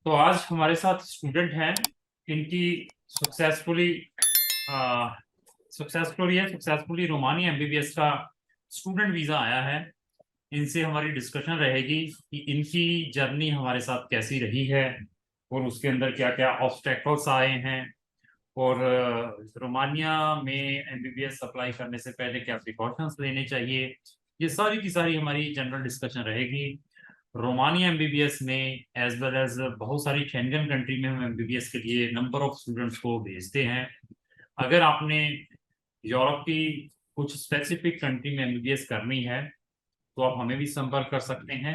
तो आज हमारे साथ स्टूडेंट हैं। इनकी सक्सेसफुली सक्सेसफुली रोमानी एमबीबीएस का स्टूडेंट वीजा आया है। इनसे हमारी डिस्कशन रहेगी कि इनकी जर्नी हमारे साथ कैसी रही है और उसके अंदर क्या क्या ऑब्स्टेकल्स आए हैं, और रोमानिया में एमबीबीएस अप्लाई करने से पहले क्या प्रिकॉशंस लेने चाहिए। ये सारी की सारी हमारी जनरल डिस्कशन रहेगी। रोमानिया एमबीबीएस में एज वेल एज बहुत सारी शेंगन कंट्री में हम एमबीबीएस के लिए नंबर ऑफ स्टूडेंट्स को भेजते हैं। अगर आपने यूरोप की कुछ स्पेसिफिक कंट्री में एमबीबीएस करनी है तो आप हमें भी संपर्क कर सकते हैं।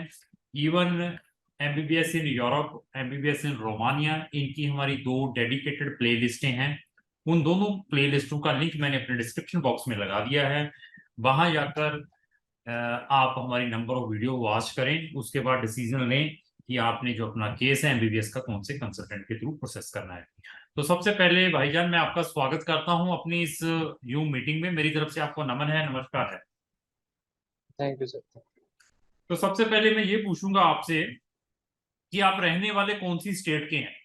Even MBBS in Europe, MBBS in Romania, इनकी हमारी दो डेडिकेटेड प्ले लिस्टें हैं। उन दोनों प्ले लिस्टों का लिंक मैंने अपने डिस्क्रिप्शन बॉक्स में लगा दिया है। वहां जाकर आप हमारी नंबर ऑफ वीडियो वॉच करें, उसके बाद डिसीजन लें कि आपने जो अपना केस है एमबीबीएस का कौन से कंसल्टेंट के थ्रू प्रोसेस करना है। तो सबसे पहले भाईजान मैं आपका स्वागत करता हूं अपनी इस यूम मीटिंग में। मेरी तरफ से आपको नमन है, नमस्कार है। Thank you sir. तो सबसे पहले मैं ये पूछूंगा आपसे कि आप रहने वाले कौन सी स्टेट के हैं।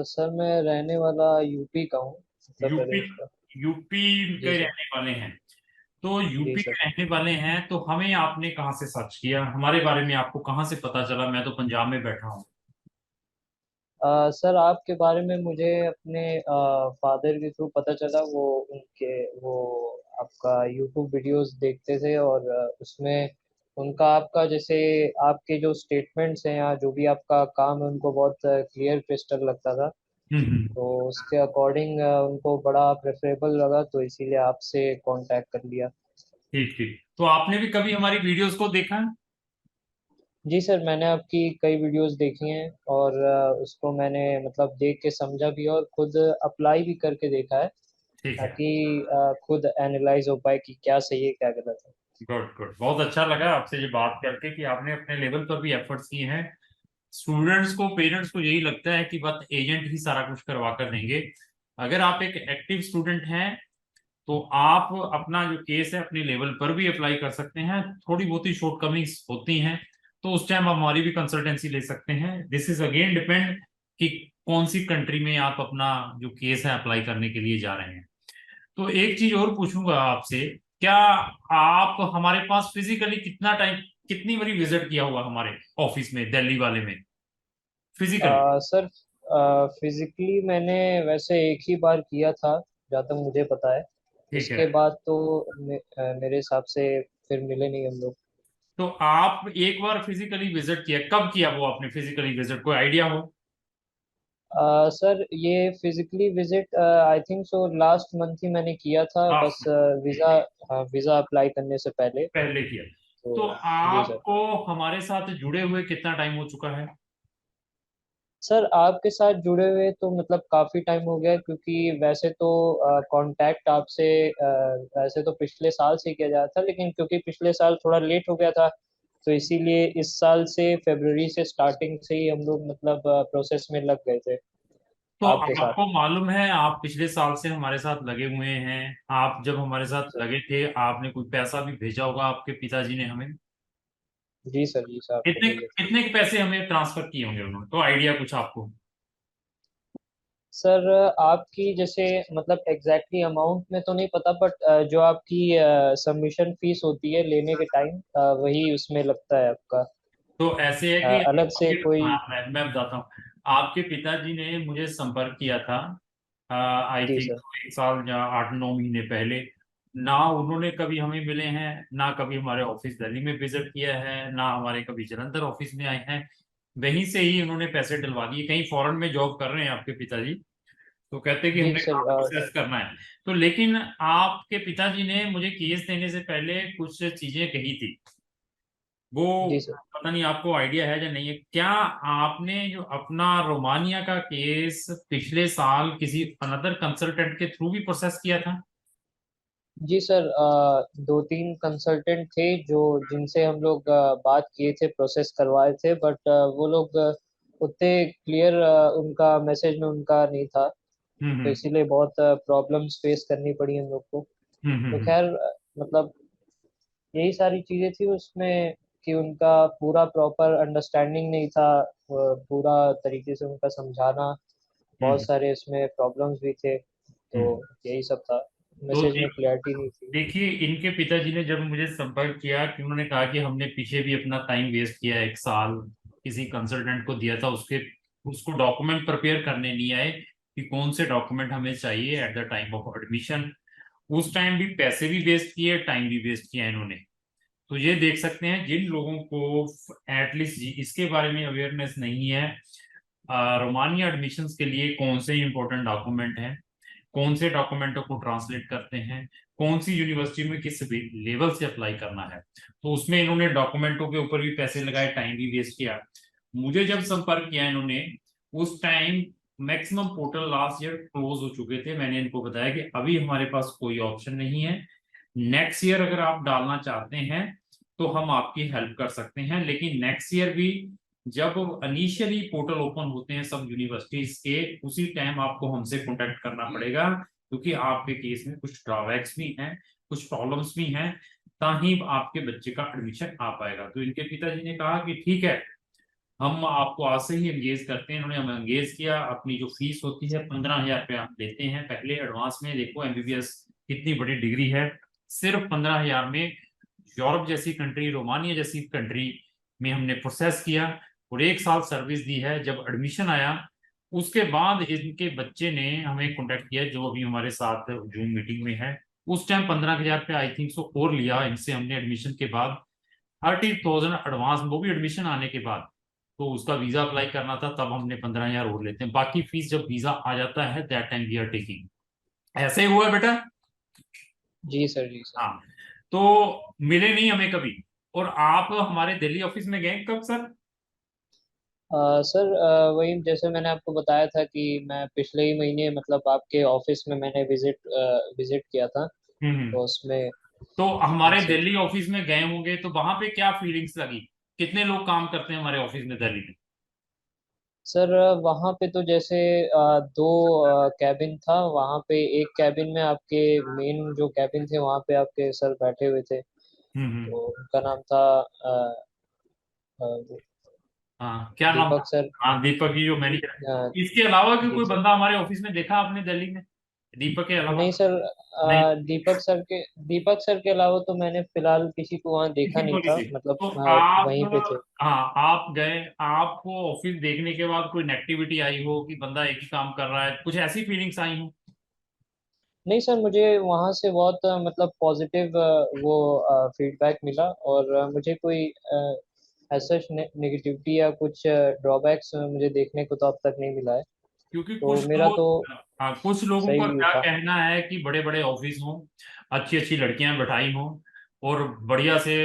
सर मैं रहने वाला यूपी का हूँ, उत्तर यूपी, प्रदेश का। यूपी जी के सर। रहने वाले हैं। तो जी यूपी सर। के रहने वाले हैं तो हमें आपने कहाँ से सर्च किया, हमारे बारे में आपको कहाँ से पता चला? मैं तो पंजाब में बैठा हूँ। सर आपके बारे में मुझे अपने फादर के थ्रू पता चला। वो आपका यूट्यूब वीडियोस देखते थे और उसमें उनका आपका जैसे आपके जो स्टेटमेंट्स हैं या जो भी आपका काम है उनको बहुत क्लियर क्रिस्टल लगता था। हम्म। तो उसके अकॉर्डिंग उनको बड़ा प्रेफरेबल लगा, तो इसीलिए आपसे कांटेक्ट कर लिया। ठीक ठीक, तो आपने भी कभी हमारी वीडियोस को देखा है? जी सर, मैंने आपकी कई वीडियोस देखी हैं और उसको मैंने मतलब देख के समझा भी और खुद अप्लाई भी करके देखा है, ठीक है। ताकि खुद एनालाइज हो पाए कि क्या सही है क्या गलत है। गुड गुड, बहुत अच्छा लगा आपसे ये बात करके कि आपने अपने लेवल पर भी एफर्ट्स किए हैं। स्टूडेंट्स को, पेरेंट्स को यही लगता है कि बस एजेंट ही सारा कुछ करवा कर देंगे। अगर आप एक एक्टिव स्टूडेंट हैं तो आप अपना जो केस है अपने लेवल पर भी अप्लाई कर सकते हैं। थोड़ी बहुत ही शॉर्टकमिंग्स होती हैं तो उस टाइम आप हमारी भी कंसल्टेंसी ले सकते हैं। दिस इज अगेन डिपेंड कि कौन सी कंट्री में आप अपना जो केस है अप्लाई करने के लिए जा रहे हैं। तो एक चीज और पूछूंगा आपसे, क्या आप हमारे पास फिजिकली कितना टाइम, कितनी बारी विजिट किया हुआ हमारे ऑफिस में, दिल्ली वाले में, फिजिकली? सर फिजिकली मैंने वैसे एक ही बार किया था, जहाँ तक मुझे पता है। ठीक है। इसके बाद तो मेरे हिसाब से फिर मिले नहीं हम लोग। तो आप एक बार फिजिकली विजिट किया, कब किया वो आपने फिजिकली विजिट, कोई आइडिया हो? सर ये physically visit I think so last month ही मैंने किया था, बस लास्ट, वीज़ा, हाँ वीज़ा अप्लाई करने से पहले। पहले किया। तो तो जी सर। आपको हमारे साथ जुड़े हुए कितना टाइम हो चुका है? सर आपके साथ जुड़े हुए तो मतलब काफ़ी टाइम हो गया, क्योंकि वैसे तो कांटेक्ट आपसे वैसे तो पिछले साल से किया जा रहा था, लेकिन क्योंकि पिछले साल थोड़ा लेट हो गया था, तो इसीलिए इस साल से फरवरी से स्टार्टिंग से ही हम लोग मतलब प्रोसेस में लग गए थे तो आपके साथ। आपको मालूम है, आप पिछले साल से हमारे साथ लगे हुए हैं। आप जब हमारे जी साथ सर। लगे थे आपने कोई पैसा भी भेजा होगा आपके पिताजी ने हमें। जी सर। जी सर, आपको कितने भेजे थे। कितने के पैसे हमें ट्रांसफर किए होंगे उन्होंने, तो आइडिया कुछ आपको? सर आपकी जैसे मतलब एग्जैक्टली अमाउंट में तो नहीं पता, बट जो आपकी सबमिशन फीस होती है लेने के टाइम, वही उसमें लगता है आपका। तो ऐसे है कि अलग से कोई। हाँ, मैं बताता हूँ। आपके पिताजी ने मुझे संपर्क किया था, आई जी थिंक सर। 1 साल या 8-9 महीने पहले। ना उन्होंने कभी हमें मिले हैं, ना कभी हमारे ऑफिस दिल्ली में विजिट किया है, ना हमारे कभी जलंधर ऑफिस में आए हैं। वहीं से ही उन्होंने पैसे डलवा दिए। कहीं फॉरेन में जॉब कर रहे हैं आपके पिताजी, तो कहते कि जी हमने सर। काम प्रोसेस करना है। तो लेकिन आपके पिताजी ने मुझे केस देने से पहले कुछ चीजें कही थी। वो, जी सर। पता नहीं आपको आइडिया है या नहीं है, क्या आपने जो अपना रोमानिया का केस पिछले साल किसी अनदर कंसल्टेंट के थ्रू भी प्रोसेस किया था? जी सर, दो तीन कंसल्टेंट थे जो जिनसे हम लोग बात किए थे, प्रोसेस करवाए थे, बट वो लोग उतने क्लियर उनका मैसेज में उनका नहीं था। तो हम्म इसीलिए बहुत प्रॉब्लम्स फेस करनी पड़ी हम लोग को। हम्म हम्म तो हम्म खैर मतलब यही सारी चीज़ें थी उसमें, कि उनका पूरा प्रॉपर अंडरस्टैंडिंग नहीं था, पूरा तरीके से उनका समझाना, बहुत हम्म सारे इसमें प्रॉब्लम्स भी थे, तो हम्म। यही सब था, तो मैसेज में क्लैरिटी नहीं थी। देखिए, इनके पिताजी ने जब मुझे संपर्क किया कि उन्होंने कहा कि हमने पीछे भी अपना टाइम वेस्ट किया, 1 साल किसी कंसल्टेंट को दिया था, उसके उसको डॉक्यूमेंट प्रिपेयर करने नहीं आए कि कौन से डॉक्यूमेंट हमें चाहिए at the time of admission. उस टाइम भी पैसे भी वेस्ट किए, टाइम भी वेस्ट किया इन्होंने। तो ये देख सकते हैं जिन लोगों को एटलीस्ट इसके बारे में अवेयरनेस नहीं है, रोमानिया एडमिशन्स के लिए कौन से इंपॉर्टेंट डॉक्यूमेंट हैं, कौन से डॉक्यूमेंटों को ट्रांसलेट करते हैं, कौन सी यूनिवर्सिटी में किस लेवल से अप्लाई करना है, तो उसमें इन्होंने डॉक्यूमेंटों के ऊपर भी पैसे लगाए, टाइम भी वेस्ट किया। मुझे जब संपर्क किया इन्होंने, उस time maximum portal last year close हो चुके थे। मैंने इनको बताया कि अभी हमारे पास कोई ऑप्शन नहीं है, नेक्स्ट ईयर अगर आप डालना चाहते हैं तो हम आपकी हेल्प कर सकते हैं, लेकिन नेक्स्ट ईयर भी जब इनिशियली पोर्टल ओपन होते हैं सब यूनिवर्सिटीज के, उसी टाइम आपको हमसे कांटेक्ट करना पड़ेगा, क्योंकि आपके केस में कुछ ड्रॉबैक्स भी हैं, कुछ प्रॉब्लम्स भी हैं, ताही आपके बच्चे का एडमिशन आ पाएगा। तो इनके पिताजी ने कहा कि ठीक है, हम आपको आज से ही एंगेज करते हैं। इन्होंने हमें एंगेज किया। अपनी जो फीस होती है 15,000 रुपये आप लेते हैं पहले एडवांस में। देखो एमबीबीएस कितनी बड़ी डिग्री है, सिर्फ 15,000 में यूरोप जैसी कंट्री, रोमानिया जैसी कंट्री में हमने प्रोसेस किया और 1 साल सर्विस दी है। जब एडमिशन आया उसके बाद इनके बच्चे ने हमें कांटेक्ट किया, जो अभी हमारे साथ जूम मीटिंग में है। उस टाइम 15,000 रुपये आई थिंक सो और लिया इनसे हमने एडमिशन के बाद, 30,000 एडवांस, वो भी एडमिशन आने के बाद। तो उसका वीजा अप्लाई करना था, तब हमने 15,000 और लेते हैं, बाकी फीस जब वीजा आ जाता है that time we are taking. ऐसे ही हुआ है बेटा। जी सर, जी सर। हाँ, तो मिले नहीं हमें कभी। और आप हमारे दिल्ली ऑफिस में गए कब सर? सर, वही जैसे मैंने आपको बताया था कि मैं पिछले ही महीने मतलब आपके ऑफिस में मैंने विजिट किया था, हम्म। तो उसमें तो हमारे उनसे। दिल्ली ऑफिस में गए होंगे, तो वहां पे क्या फीलिंग्स लगी? कितने लोग काम करते हैं हमारे ऑफिस में दिल्ली में? सर, वहाँ पे तो जैसे दो कैबिन था, वहाँ पे एक कैबिन में आपके मेन जो कैबिन थे वहाँ पे आपके सर बैठे हुए थे, हम्म। तो उनका नाम था वो हाँ, क्या नाम था? दीपक सर। हाँ, दीपक जी जो दी, मैनेजर है। इसके अलावा भी जी कोई सर। बंदा हमारे ऑफिस में देखा आपने दिल्ली में, दीपक के अलावा? नहीं सर, नहीं, दीपक सर के अलावा तो मैंने फिलहाल किसी को वहाँ देखा किसी को नहीं नहीं था, देखा मतलब तो आप, वहीं पे थे। हाँ आप गए, आपको ऑफिस देखने के बाद कोई नेगेटिविटी आई हो कि बंदा एक ही काम कर रहा है, कुछ ऐसी फीलिंग्स आई हो? नहीं सर, मुझे वहाँ से बहुत मतलब पॉजिटिव वो फीडबैक मिला, और मुझे कोई ऐसा नेगेटिविटी या कुछ ड्रॉबैक्स मुझे देखने को तो अब तक नहीं मिला है, क्योंकि तो मेरा तो कुछ लोगों का सही क्या था। कहना है कि बड़े बड़े ऑफिस हों, अच्छी अच्छी लड़कियां बैठाई हों, और बढ़िया से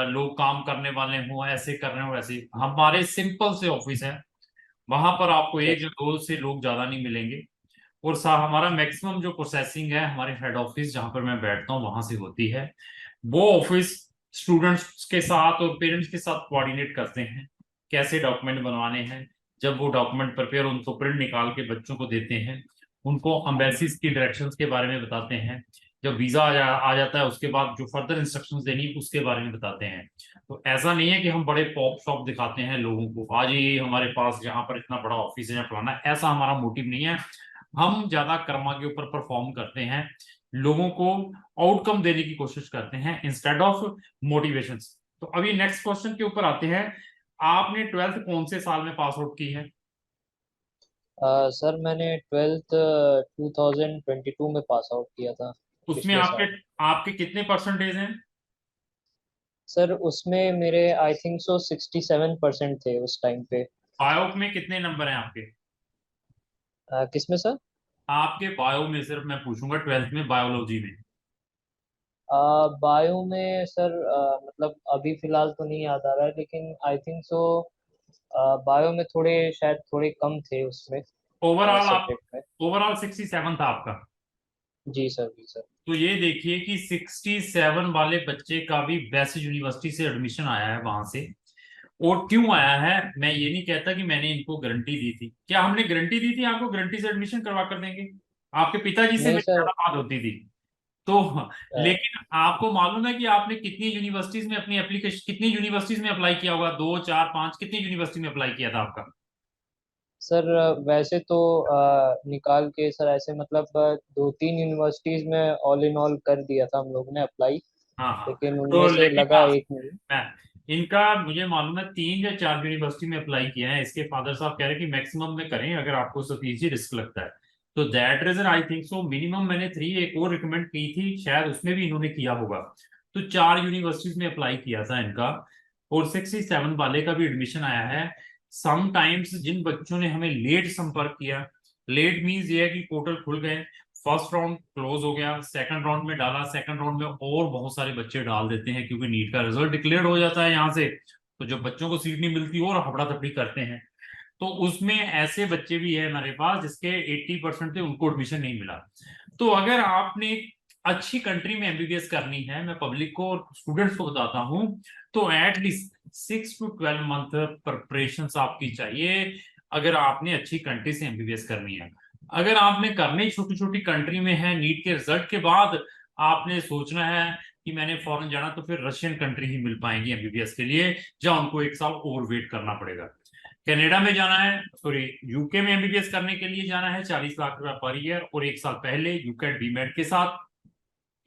लोग काम करने वाले हों, ऐसे कर रहे हो वैसे। हमारे सिंपल से ऑफिस है, वहां पर आपको अच्छा एक या अच्छा। दो से लोग ज्यादा नहीं मिलेंगे। और हमारा मैक्सिमम जो प्रोसेसिंग है हमारे हेड ऑफिस जहां पर मैं बैठता हूँ वहां से होती है। वो ऑफिस स्टूडेंट्स के साथ और पेरेंट्स के साथ कोऑर्डिनेट करते हैं, कैसे डॉक्यूमेंट बनवाने हैं। जब वो डॉक्यूमेंट प्रिपेयर, उनको प्रिंट निकाल के बच्चों को देते हैं, उनको अम्बेसीज की डायरेक्शंस के बारे में बताते हैं। जब वीजा आ जाता है उसके बाद जो फर्दर इंस्ट्रक्शंस देनी उसके बारे में बताते हैं। तो ऐसा नहीं है कि हम बड़े पॉप शॉप दिखाते हैं लोगों को, आज ये हमारे पास यहाँ पर इतना बड़ा ऑफिस है या फलाना, ऐसा हमारा मोटिव नहीं है। हम ज्यादा कर्मा के ऊपर परफॉर्म करते हैं, लोगों को आउटकम देने की कोशिश करते हैं इंस्टेड ऑफ मोटिवेशन। तो अभी नेक्स्ट क्वेश्चन के ऊपर आते हैं। आपने 12th कौन से साल में पास आउट की है? सर, मैंने 12th 2022 में पास आउट किया था, उसमें पिछले आपके साल। आपके कितने परसेंटेज हैं? सर, उसमें मेरे आई थिंक सो 67% थे उस टाइम पे। बायो में कितने नंबर हैं आपके? किसमें सर? आपके बायो में, सिर्फ मैं पूछूंगा 12th में बायोलॉजी में। बायो में सर, मतलब अभी फिलहाल तो नहीं याद आ रहा है, लेकिन आई थिंक सो बायो में थोड़े शायद थोड़े कम थे उसमें, ओवरऑल आप, सब्जेक्ट में। ओवरऑल 67 था आपका। जी सर, जी सर। तो ये देखिए कि 67 वाले बच्चे का भी बेस्ट यूनिवर्सिटी से एडमिशन आया है वहां से। और क्यों आया है, मैं ये नहीं कहता कि मैंने इनको गारंटी दी थी। क्या हमने गारंटी दी थी आपको गारंटी से एडमिशन करवा कर देंगे? आपके पिताजी से नहीं मेरी सर। ज्यादा बात होती थी। तो अ, लेकिन आपको मालूम है कि आपने कितनी यूनिवर्सिटीज में अपनी एप्लीकेशन, कितनी यूनिवर्सिटीज में अप्लाई किया होगा? दो, चार, पांच, कितनी यूनिवर्सिटी में अप्लाई किया था आपका? सर वैसे तो निकाल के सर ऐसे मतलब 2-3 यूनिवर्सिटीज में ऑल इन ऑल कर दिया था हम लोग ने अप्लाई, हाँ हाँ। लेकिन तो उनमें से लेकिन लगा एक नहीं। मैं इनका मुझे मालूम है तीन या चार यूनिवर्सिटी में अप्लाई किया है। इसके फादर साहब कह रहे हैं कि मैक्सिमम में करें अगर आपको सफिशिएंट रिस्क लगता है। तो that reason I think so minimum मैंने थ्री, एक और रिकमेंड की थी, शायद उसमें भी इन्होंने किया होगा। तो चार यूनिवर्सिटीज में अप्लाई किया था इनका। और 67 वाले का भी एडमिशन आया है। समटाइम्स जिन बच्चों ने हमें लेट संपर्क किया, लेट मीन्स ये है कि पोर्टल खुल गए, फर्स्ट राउंड क्लोज हो गया, सेकंड राउंड में डाला, सेकंड राउंड में और बहुत सारे बच्चे डाल देते हैं क्योंकि नीट का रिजल्ट डिक्लेयर हो जाता है यहाँ से। तो जब बच्चों को सीट नहीं मिलती और हबड़ा तबड़ी करते हैं। तो उसमें ऐसे बच्चे भी है हमारे पास जिसके 80% थे, उनको एडमिशन नहीं मिला। तो अगर आपने अच्छी कंट्री में एमबीबीएस करनी है, मैं पब्लिक को और स्टूडेंट्स को बताता हूँ, तो एटलीस्ट 6 to 12 मंथ प्रिपरेशन आपकी चाहिए अगर आपने अच्छी कंट्री से एमबीबीएस करनी है। अगर आपने करनी छोटी छोटी कंट्री में है, नीट के रिजल्ट के बाद आपने सोचना है कि मैंने फॉरेन जाना, तो फिर रशियन कंट्री ही मिल पाएंगी एमबीबीएस के लिए, जहां उनको एक साल और वेट करना पड़ेगा। कनाडा में जाना है, सॉरी, यूके में एमबीबीएस करने के लिए जाना है 40 लाख रुपया पर ईयर और एक साल पहले यूकेट बीमेट के साथ।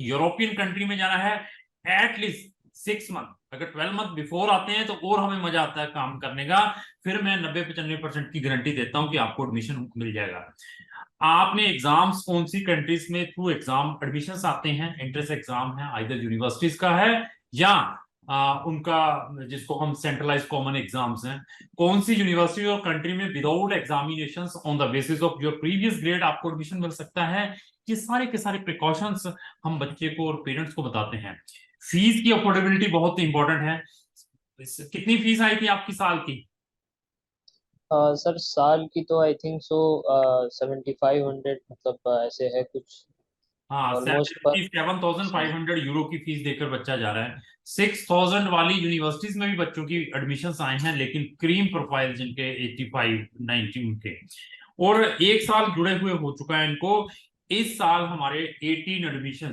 यूरोपियन कंट्री में जाना है एटलीस्ट 6 मंथ। अगर 12 मंथ बिफोर आते हैं तो और हमें मजा आता है काम करने का। फिर मैं 90-95% की गारंटी देता हूं कि आपको एडमिशन मिल जाएगा। आपने एग्जाम्स कौन सी कंट्रीज में थ्रू एग्जाम एडमिशन आते हैं, एंट्रेंस एग्जाम है, आइदर यूनिवर्सिटीज का है या उनका जिसको हम सेंट्रलाइज कॉमन एग्जाम्स हैं, कौन सी यूनिवर्सिटी और कंट्री में without examination on the basis of your previous grade आपको एडमिशन मिल सकता है। ये सारे के सारे प्रिकॉशंस हम बच्चे को और पेरेंट्स को बताते हैं। फीस की अफोर्डेबिलिटी बहुत इंपॉर्टेंट है। कितनी फीस आई थी आपकी साल की? सर साल की तो आई थिंक सो 7500 मतलब ऐसे है कुछ हाँ, ऑलमोस्ट पर। 77,500 यूरो की फीस देकर बच्चा जा रहा है। 6,000 वाली यूनिवर्सिटीज में भी बच्चों की एडमिशन आए हैं, लेकिन क्रीम प्रोफाइल जिनके 85-90 उनके, और एक साल जुड़े हुए हो चुका है इनको। इस साल हमारे 18 एडमिशन,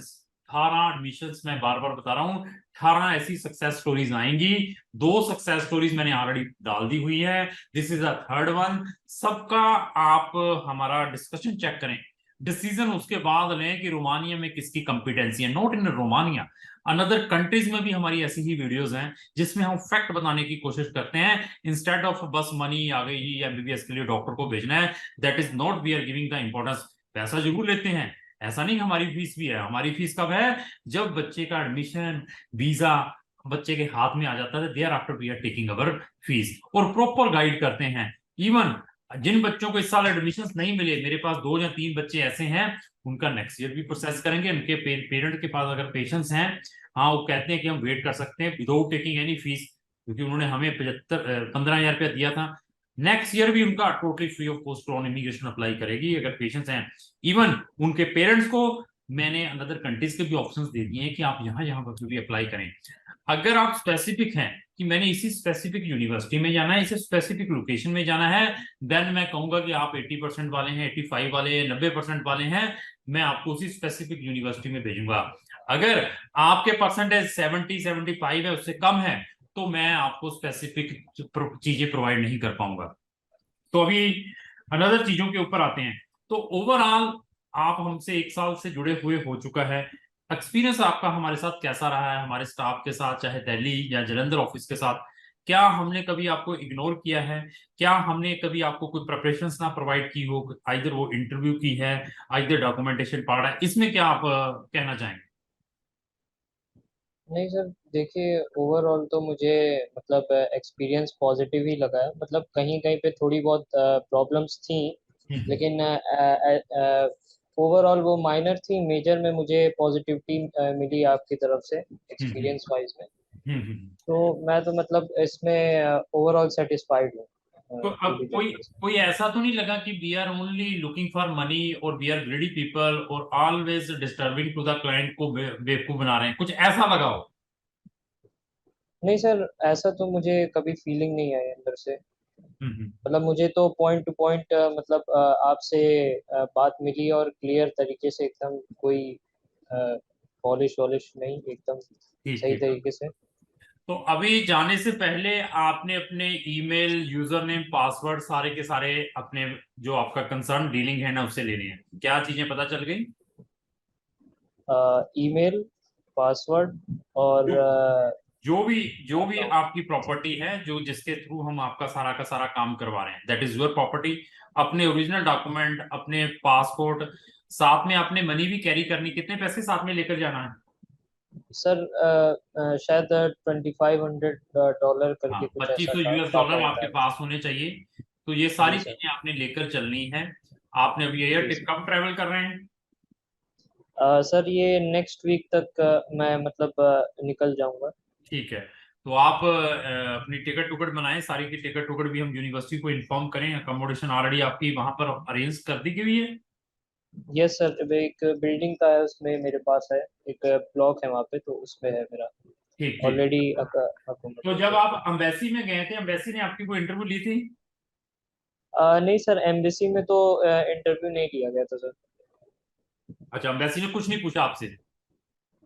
18 एडमिशन, मैं बार बार बता रहा हूँ, 18 ऐसी सक्सेस स्टोरीज आएंगी। दो सक्सेस स्टोरीज मैंने ऑलरेडी डाल दी हुई है, this is a third one. सबका आप हमारा डिस्कशन चेक करें, डिसीजन उसके बाद लें कि रोमानिया में किसकी कंपिटेंसी है। Not in Romania, another countries में भी हमारी ऐसी ही वीडियोस हैं जिसमें हम फैक्ट बताने की कोशिश करते हैं, इंस्टेड ऑफ बस मनी आ गई जी एमबीबीएस के लिए डॉक्टर को भेजना है। That is not we are giving the importance. पैसा जरूर लेते हैं, ऐसा नहीं, हमारी फीस भी है। हमारी फीस कब है? जब बच्चे का एडमिशन, वीजा बच्चे के हाथ में आ जाता है, thereafter we are taking our fees और प्रॉपर गाइड करते हैं। इवन जिन बच्चों को इस साल एडमिशन नहीं मिले, मेरे पास दो या तीन बच्चे ऐसे हैं, उनका नेक्स्ट ईयर भी प्रोसेस करेंगे। उनके पेरेंट के पास अगर पेशेंस हैं, हाँ, वो कहते हैं कि हम वेट कर सकते हैं विदाउट टेकिंग एनी फीस, क्योंकि उन्होंने हमें 15,000 रुपया दिया था। नेक्स्ट ईयर भी उनका totally free of cost on immigration apply करेगी अगर पेशेंस हैं। इवन उनके पेरेंट्स को मैंने अनदर कंट्रीज के भी ऑप्शंस दे दिए हैं कि आप यहाँ यहाँ पर भी अप्लाई करें। अगर आप स्पेसिफिक हैं कि मैंने इसी स्पेसिफिक यूनिवर्सिटी में जाना है, इसे स्पेसिफिक लोकेशन में जाना है, देन मैं कहूंगा कि आप 80% वाले हैं, 85 वाले हैं, 90% वाले हैं, मैं आपको उसी स्पेसिफिक यूनिवर्सिटी में भेजूंगा। अगर आपके परसेंटेज 70-75 है, उससे कम है, तो मैं आपको स्पेसिफिक चीजें प्रोवाइड नहीं कर पाऊंगा। तो अभी अनदर चीजों के ऊपर आते हैं। तो ओवरऑल आप हमसे एक साल से जुड़े हुए हो चुका है, एक्सपीरियंस आपका हमारे साथ कैसा रहा है, हमारे स्टाफ के साथ, चाहे दिल्ली या जलंधर ऑफिस के साथ? क्या हमने कभी आपको इग्नोर किया है? क्या हमने कभी आपको कोई प्रिपरेशंस ना प्रोवाइड की हो, आइदर वो इंटरव्यू की है, आइदर डॉक्यूमेंटेशन पार्ट है, इसमें क्या आप कहना चाहेंगे? नहीं सर, देखिए ओवरऑल तो मुझे मतलब एक्सपीरियंस पॉजिटिव ही लगा है। मतलब कहीं कहीं पे थोड़ी बहुत प्रॉब्लम्स थी, हम्म लेकिन ओवरऑल वो माइनर थी। मेजर में मुझे पॉजिटिविटी मिली आपकी तरफ से हम्म हम्म एक्सपीरियंस वाइज में। हम्म। तो मैं तो मतलब इसमें ओवरऑल सेटिस्फाइड हूँ तो अब पूरी कोई तरीके से। कोई ऐसा तो नहीं लगा कि we are only looking for money और वी आर ग्रीडी पीपल और always disturbing to the client को बेवकूफ बना रहे हैं, कुछ ऐसा लगा हो? नहीं सर, ऐसा तो मुझे कभी फीलिंग नहीं आई अंदर से। हम्म। मतलब मुझे तो पॉइंट टू पॉइंट मतलब आपसे बात मिली और क्लियर तरीके से एकदम कोई पॉलिश वॉलिश नहीं, एकदम ठीक सही ठीक। तरीके से। तो अभी जाने से पहले आपने अपने ईमेल, यूजर नेम, पासवर्ड सारे के सारे अपने जो आपका कंसर्न डीलिंग है ना उससे लेने हैं। क्या चीजें पता चल गई? ईमेल, पासवर्ड और जो जो भी अकाउंट। आपकी प्रॉपर्टी है, जो जिसके थ्रू हम आपका सारा का सारा काम करवा रहे हैं, दैट इज योर प्रॉपर्टी। अपने ओरिजिनल डॉक्यूमेंट, अपने पासपोर्ट, साथ में आपने मनी भी कैरी करनी। कितने पैसे साथ में लेकर जाना है? सर शायद $2500 हाँ, करके कुछ ऐसा 2500 था, यूएस डॉलर अकाउंट आपके बैलेंस। पास होने चाहिए। तो ये जी सारी सर। चीजें आपने लेकर चलनी है। आपने अभी एयर जी टिप सर। कब ट्रेवल कर रहे हैं? सर ये नेक्स्ट वीक तक मैं मतलब निकल जाऊंगा। ठीक है। तो आप अपनी टिकट टुकट बनाएं, सारी की टिकट टुकट भी हम यूनिवर्सिटी को इन्फॉर्म करें। अकोमोडेशन ऑलरेडी आपकी वहां पर अरेंज कर दी गई है। यस सर, अभी एक बिल्डिंग का है, उसमें मेरे पास है, एक ब्लॉक है वहाँ पे, तो उसमें है मेरा ठीक ठीक। ऑलरेडी तो जब अकोमोडेटेड। आप अम्बेसी में गए थे, अम्बेसी ने आपकी कोई इंटरव्यू ली थी? नहीं सर, एम्बेसी में तो इंटरव्यू नहीं लिया गया था सर। अच्छा, अम्बेसी ने कुछ नहीं पूछा आपसे?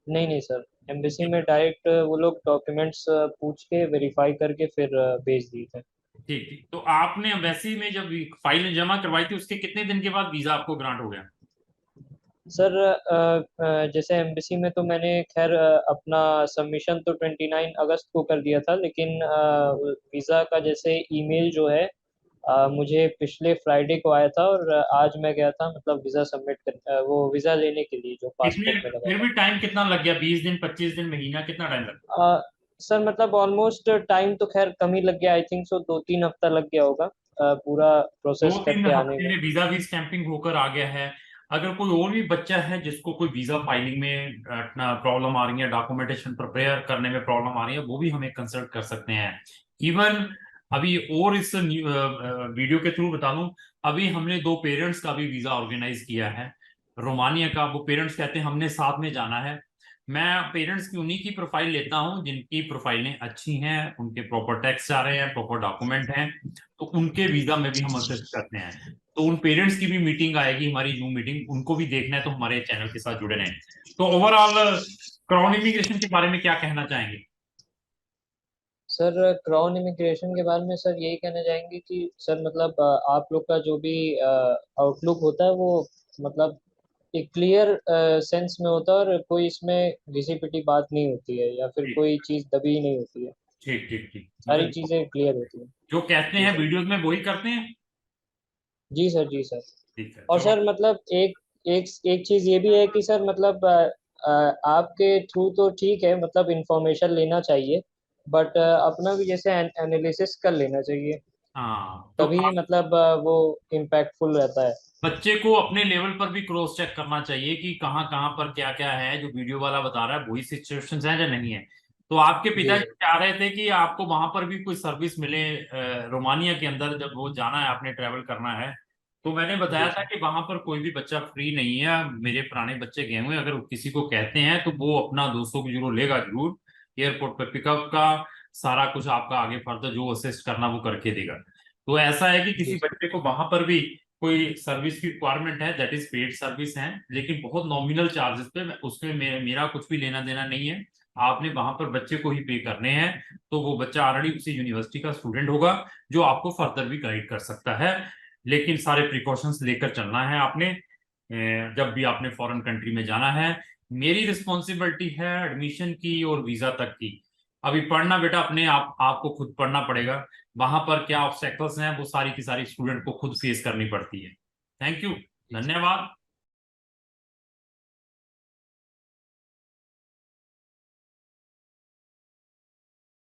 नहीं नहीं सर, एम्बेसी में डायरेक्ट वो लोग डॉक्यूमेंट्स पूछ के वेरीफाई करके फिर भेज दिए थे। ठीक ठीक। तो आपने अम्बेसी में जब फाइल जमा करवाई थी, उसके कितने दिन के बाद वीजा आपको ग्रांट हो गया? सर जैसे एम्बेसी में तो मैंने खैर अपना सबमिशन तो 29 अगस्त को कर दिया था, लेकिन वीज़ा का जैसे ईमेल जो है मुझे पिछले फ्राइडे को आया था, और आज मैं गया था मतलब वीज़ा सबमिट कर वो वीज़ा लेने के लिए जो कितने, पासपोर्ट में लगा फिर था। भी टाइम कितना लग गया? 20 दिन, 25 दिन, महीना, कितना टाइम लगा? सर मतलब ऑलमोस्ट टाइम तो खैर कम ही लग गया, आई थिंक सो 2-3 हफ्ता लग गया होगा पूरा दो प्रोसेस तीन करके आने हफ्ते में। में वीजा भी स्टैंपिंग होकर आ गया है। अगर कोई और भी बच्चा है जिसको कोई वीजा फाइलिंग में प्रॉब्लम आ रही है, डॉक्यूमेंटेशन प्रिपेयर करने में प्रॉब्लम आ रही है, वो भी हमें कंसल्ट कर सकते हैं। इवन अभी और इस वीडियो के थ्रू बता दूं, अभी हमने दो पेरेंट्स का भी वीजा ऑर्गेनाइज किया है रोमानिया का। वो पेरेंट्स कहते हैं हमने साथ में जाना है। मैं पेरेंट्स की उन्हीं की प्रोफाइल लेता हूं जिनकी प्रोफाइलें अच्छी हैं, उनके प्रॉपर टैक्स आ रहे हैं, प्रॉपर डॉक्यूमेंट हैं, तो उनके वीजा में भी हम असिस्ट करते हैं। तो उन पेरेंट्स की भी मीटिंग आएगी, हमारी जूम मीटिंग, उनको भी देखना है तो हमारे चैनल के साथ जुड़े रहें। तो ओवरऑल क्राउन इमिग्रेशन के बारे में क्या कहना चाहेंगे? सर क्राउन इमिग्रेशन के बारे में सर यही कहना चाहेंगे कि सर मतलब आप लोग का जो भी आउटलुक होता है वो मतलब एक क्लियर सेंस में होता है, और कोई इसमें घिसी पिटी बात नहीं होती है, या फिर ठीक कोई चीज़ दबी नहीं होती है। ठीक ठीक ठीक। सारी मतलब चीज़ें क्लियर होती हैं। जो कहते जी हैं सर। वीडियोस में वही करते हैं। जी सर। जी सर। ठीक है, और चलो। सर मतलब एक एक एक चीज़ ये भी है कि सर मतलब आपके थ्रू तो ठीक है, मतलब इंफॉर्मेशन लेना चाहिए, बट अपना भी जैसे एनालिसिस कर लेना चाहिए, हाँ, तो तभी मतलब वो इम्पैक्टफुल रहता है। बच्चे को अपने लेवल पर भी क्रॉस चेक करना चाहिए कि कहाँ कहाँ पर क्या क्या है, जो वीडियो वाला बता रहा है वही सिचुएशंस है या नहीं है। तो आपके जी पिताजी सर। चाह रहे थे कि आपको वहां पर भी कोई सर्विस मिले, रोमानिया के अंदर जब वो जाना है, आपने ट्रेवल करना है। तो मैंने जी बताया था सर। कि वहां पर कोई भी बच्चा फ्री नहीं है। मेरे पुराने बच्चे गए हुए हैं, अगर वो किसी को कहते हैं तो वो अपना 200 यूरो लेगा जरूर। एयरपोर्ट पर पिकअप का सारा कुछ आपका आगे फर्दर जो असिस्ट करना वो करके देगा। तो ऐसा है कि जी किसी सर। बच्चे को वहां पर भी कोई सर्विस की रिक्वायरमेंट है, दैट इज पेड सर्विस है, लेकिन बहुत नॉमिनल चार्जेस पे। उसमें मेरा कुछ भी लेना देना नहीं है। आपने वहां पर बच्चे को ही पे करने हैं। तो वो बच्चा ऑलरेडी उसी यूनिवर्सिटी का स्टूडेंट होगा, जो आपको फर्दर भी गाइड कर सकता है। लेकिन सारे प्रिकॉशंस लेकर चलना है आपने, जब भी आपने फॉरेन कंट्री में जाना है। मेरी रिस्पॉन्सिबिलिटी है एडमिशन की और वीजा तक की। अभी पढ़ना बेटा अपने आपको खुद पढ़ना पड़ेगा। वहां पर क्या ऑब्स्टेकल्स हैं वो सारी की सारी स्टूडेंट को खुद फेस करनी पड़ती है। Thank you. जी सर। धन्यवाद।